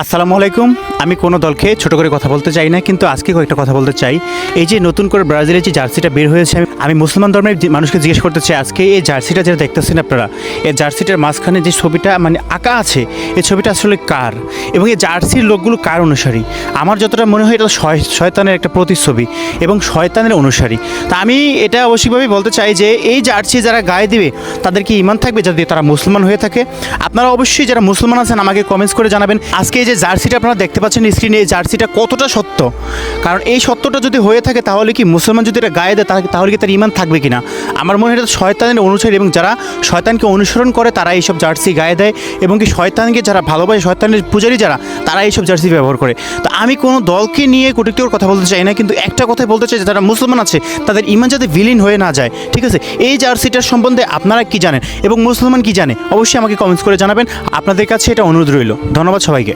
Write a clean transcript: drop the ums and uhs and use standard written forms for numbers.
আসসালামু আলাইকুম। আমি কোনো দলকে ছোট করে কথা বলতে চাই না, কিন্তু আজকে কয়েকটা কথা বলতে চাই। এই যে নতুন করে ব্রাজিলের যে জার্সিটা বের হয়েছে, আমি মুসলমান ধর্মের মানুষকে জিজ্ঞেস করতে চাই, আজকে এই জার্সিটা যেটা দেখতেছেন আপনারা, এই জার্সিটার মাঝখানে যে ছবিটা আঁকা আছে, এই ছবিটা আসলে কার এবং এই জার্সির লোকগুলো কার অনুসারী? আমার যতটা মনে হয় এটা শয়তানের একটা প্রতিচ্ছবি এবং শয়তানের অনুসারী। তা আমি এটা অবশ্যইভাবেই বলতে চাই যে এই জার্সি যারা গায়ে দিবে তাদের কি ঈমান থাকবে যদি তারা মুসলমান হয়ে থাকে? আপনারা অবশ্যই যারা মুসলমান আছেন আমাকে কমেন্টস করে জানাবেন আজকে এই যে জার্সিটা আপনারা দেখতে পাচ্ছেন স্ক্রিনে, এই জার্সিটা কতটা সত্য। কারণ এই সত্যটা যদি হয়ে থাকে তাহলে কি মুসলমান যদি এটা গায়ে দেয় তাহলে কি তার ঈমান থাকবে কিনা? আমার মনে হয় এটা শয়তানের অনুসারী এবং যারা শয়তানকে অনুসরণ করে তারা এইসব জার্সি গায়ে দেয়, এবং কি শয়তানকে যারা ভালোবাসে, শয়তানের পূজারী যারা, তারা এইসব জার্সি ব্যবহার করে। তো আমি কোনো দলকে নিয়ে কটূক্তিকর কথা বলতে চাই না, কিন্তু একটা কথাই বলতে চাই, যারা মুসলমান আছে তাদের ঈমান যাতে বিলীন হয়ে না যায়। ঠিক আছে, এই জার্সিটার সম্বন্ধে আপনারা কি জানেন এবং মুসলমান কি জানে অবশ্যই আমাকে কমেন্টস করে জানাবেন। আপনাদের কাছে এটা অনুরোধ রইল। ধন্যবাদ সবাইকে।